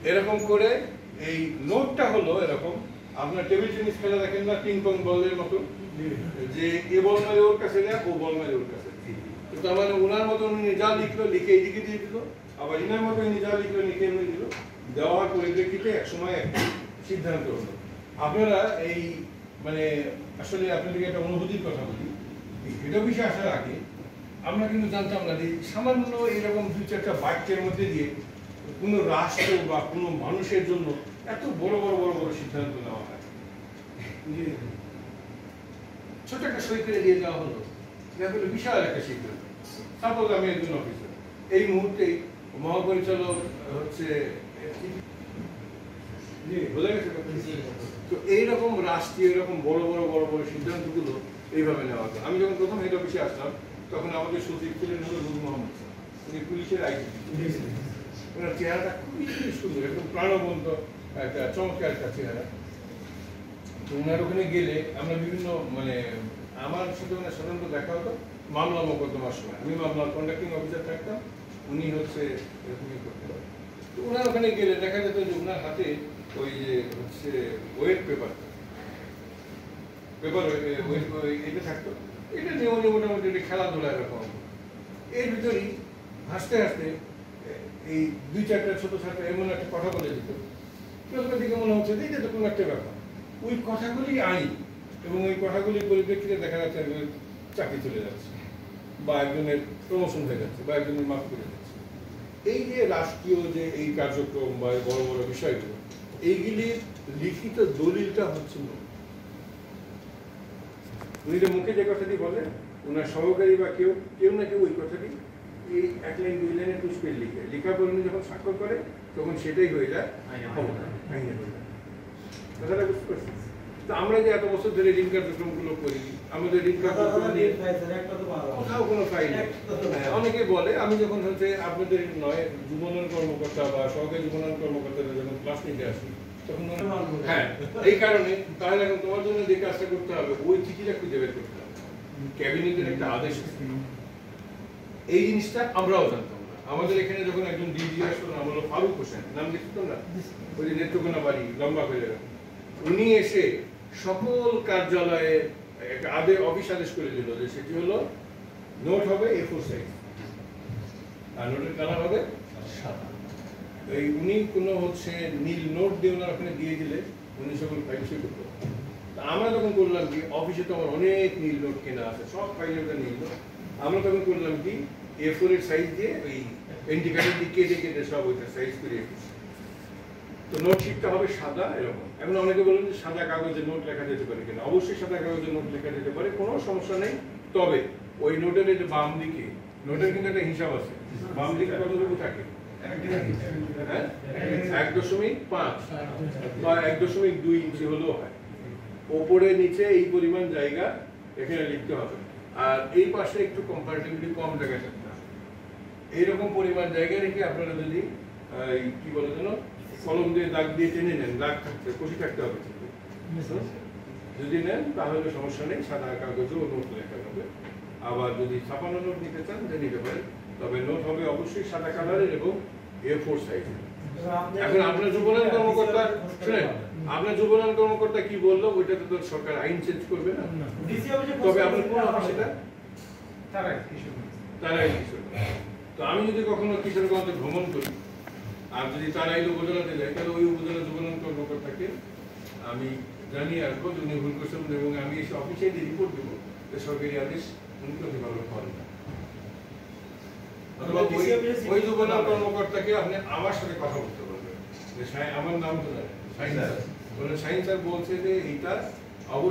এরকম করে এই নোটটা হলো এরকম, আপনার টেবিল টেনিস খেলা দেখেন না, পিং পং বলের মতো, যে এ বল মারে ওর কাছে না, ও বল মারে ওর কাছে। তার মানে ওনার মতো উনি যা লিখলো লিখে এইদিকে দিয়ে দিল, আবার ইনার মতো উনি যা লিখলো লিখে এমনি দিল, দেওয়ার পরিপ্রেক্ষিতে এক সময় একটা সিদ্ধান্ত হলো। আপনারা এই মানে আসলে আপনাদেরকে একটা অনুভূতির কথা বলি, হেড অফিসে আসার আগে আমরা কিন্তু জানতাম না যে সামান্য এরকম দুই চারটা বাক্যের মধ্যে দিয়ে কোনো রাষ্ট্র বা কোনো মানুষের জন্য এত বড় বড় বড় বড় সিদ্ধান্ত নেওয়া হয়। ছোট একটা সই করে দিয়ে দেওয়া হলো, দেখা গেলো বিশাল একটা সিদ্ধান্ত। সাপোজ আমি একজন অফিসার, এই মুহূর্তেই মহাপরিচালক হচ্ছে বোঝা গেছে। তো এইরকম রাষ্ট্রীয় এরকম বড় বড় বড় বড় সিদ্ধান্তগুলো এইভাবে নেওয়া হতো। আমি যখন প্রথম হেড অফিসে আসলাম তখন আমাদের সচিব ছিলেন হলো নূর মোহাম্মদ, উনি পুলিশের আইজি। ওনার চেহারাটা খুবই সুন্দর, একদম প্রাণবন্ত একটা চমৎকার একটা চেহারা। তো ওনার ওখানে গেলে আমরা বিভিন্ন মানে আমার সাথে ওনার সাধারণত দেখা হতো মামলা মোকদ্দমার সময়। আমি মামলার কন্ডাক্টিং অফিসার থাকতাম, উনি হচ্ছে এরকমই করতেন। তো ওনার ওখানে গেলে দেখা যেত যে ওনার হাতে ওই যে হচ্ছে ওয়েট পেপার এটা থাকতো, এটা নিয়ে মোটামুটি খেলাধুলা এরকম। এর ভিতরেই হাসতে হাসতে এই দুই চারটা ছোট ছাত্র এমন একটা কথা বলে দিত, প্রথমের দিকে মনে হচ্ছে যে এটা তো কোনো একটা ব্যাপার। ওই কথাগুলি আইন এবং ওই কথাগুলির পরিপ্রেক্ষিতে দেখা যাচ্ছে একজনের চাকরি চলে যাচ্ছে, বা একজনের প্রমোশন হয়ে যাচ্ছে, বা একজনের মাফ করে যাচ্ছে। এই যে রাষ্ট্রীয় যে এই কার্যক্রম বা বড় বড় বিষয়গুলো, এইগুলির লিখিত দলিলটা হচ্ছে না। উনি যে মুখে যে কথাটি বলেন, ওনার সহকারী বা কেউ না কেউ ওই কথাটি এই এক লাইন দুই লাইনে টুসপেল লিখে লেখার পর উনি যখন স্বাক্ষর করে তখন সেটাই হয়ে যায় কথাটা বুঝতে পারছি। তো আমরা যে এত বছর ধরে ঋণ কার্যক্রমগুলো করি, আমাদের ঋণ কার্যক্রম নিয়ে কোথাও কোনো ফাইল নেই। অনেকে বলে, আমি যখন হচ্ছে আপনাদের নয় যুবনয়ন কর্মকর্তা বা সহকারী যুবনয়ন কর্মকর্তারা যখন ক্লাস নিতে আসি তখন হ্যাঁ এই কারণে তাহলে এখন তোমার জন্য যে কাজটা করতে হবে ওই চিঠিটা খুঁজে বের করতে হবে, ক্যাবিনেটের একটা আদেশ। এই জিনিসটা আমরাও জানতাম না। আমাদের এখানে যখন একজন ডিজি আসলো, নাম হলো ফারুক হোসেন, নাম দেখতো না, ওই যে নেত্রকোনা বাড়ি লম্বা করে, উনি এসে সকল কার্যালয়ে একটা অফিস আদেশ করে দিল যে সেটি হলো নোট হবে A4 সাইজ আর নোটের কালার হবে সাদা। এই উনি কোনো হচ্ছে নীল নোট দিয়ে ওনার ওখানে দিয়ে দিলে উনি সকল ফাইল সই করতে। আমরা তখন করলাম কি, অফিসে তো আমার অনেক নীল নোট কেনা আছে, সব ফাইলে ওটা নীল নোট। আমরা তখন করলাম কি A4 এর সাইজ দিয়ে ওই এন্টি কার্ডের দিয়ে কেটে কেটে সব ওইটা সাইজ করে রেখেছি। তো নোট শিটটা হবে সাদা এরকম। এখন অনেকে বলেন যে সাদা কাগজে নোট লেখা যেতে পারে কিনা, অবশ্যই সাদা কাগজে নোট লেখা যেতে পারে, কোনো সমস্যা নেই। তবে ওই নোটের এই যে বাম দিকে, নোটের কিন্তু একটা হিসাব আছে, বাম দিকে কতটুকু থাকে, 1.5 বা 1.2 ইঞ্চি হলেও হয়। ওপরে নিচে এই পরিমাণ জায়গা এখানে লিখতে হবে, আর এই পাশে একটু কম্পারেটিভলি কম জায়গা থাকতে হবে। এইরকম পরিমাণ জায়গা রেখে আপনারা যদি কি বলে যেন কলম দিয়ে দাগ দিয়ে টেনে নেন, দাগ থাকতে কষি থাকতে হবে, যদি নেন তাহলে সমস্যা নেই, সাদা কাগজেও নোট লেখা হবে। আবার যদি ছাপানো নোট নিতে চান যে নিতে পারেন, তবে নোট হবে অবশ্যই সাদা কালারের এবং A4 সাইজের। এখন আপনার যুবনয়ন কর্মকর্তা শুনেন, আপনার যুবনয়ন কর্মকর্তা কি বললো ওইটাতে তো সরকার আইন চেঞ্জ করবে না, তবে আপনার কোন অফিস এটা তারাই কিশোর। তো আমি যদি কখনো কিশোরগঞ্জে ভ্রমণ করি আর যদি তারাই উপজেলাতে যায়, তাহলে ওই উপজেলা যুবনয়ন কর্মকর্তাকে আমি জানিয়ে আসবো যে উনি ভুল করছেন, এবং আমি এসে অফিসে যে রিপোর্ট দেবো যে সরকারি আদেশ উনি প্রতিপালন করেন না। ওই যুবনয়ন কর্মকর্তাকে আপনি আমার সাথে কথা বলতে পারবেন, আমার নাম তো জানেন, শাহিন স্যার বলছে যে এইটা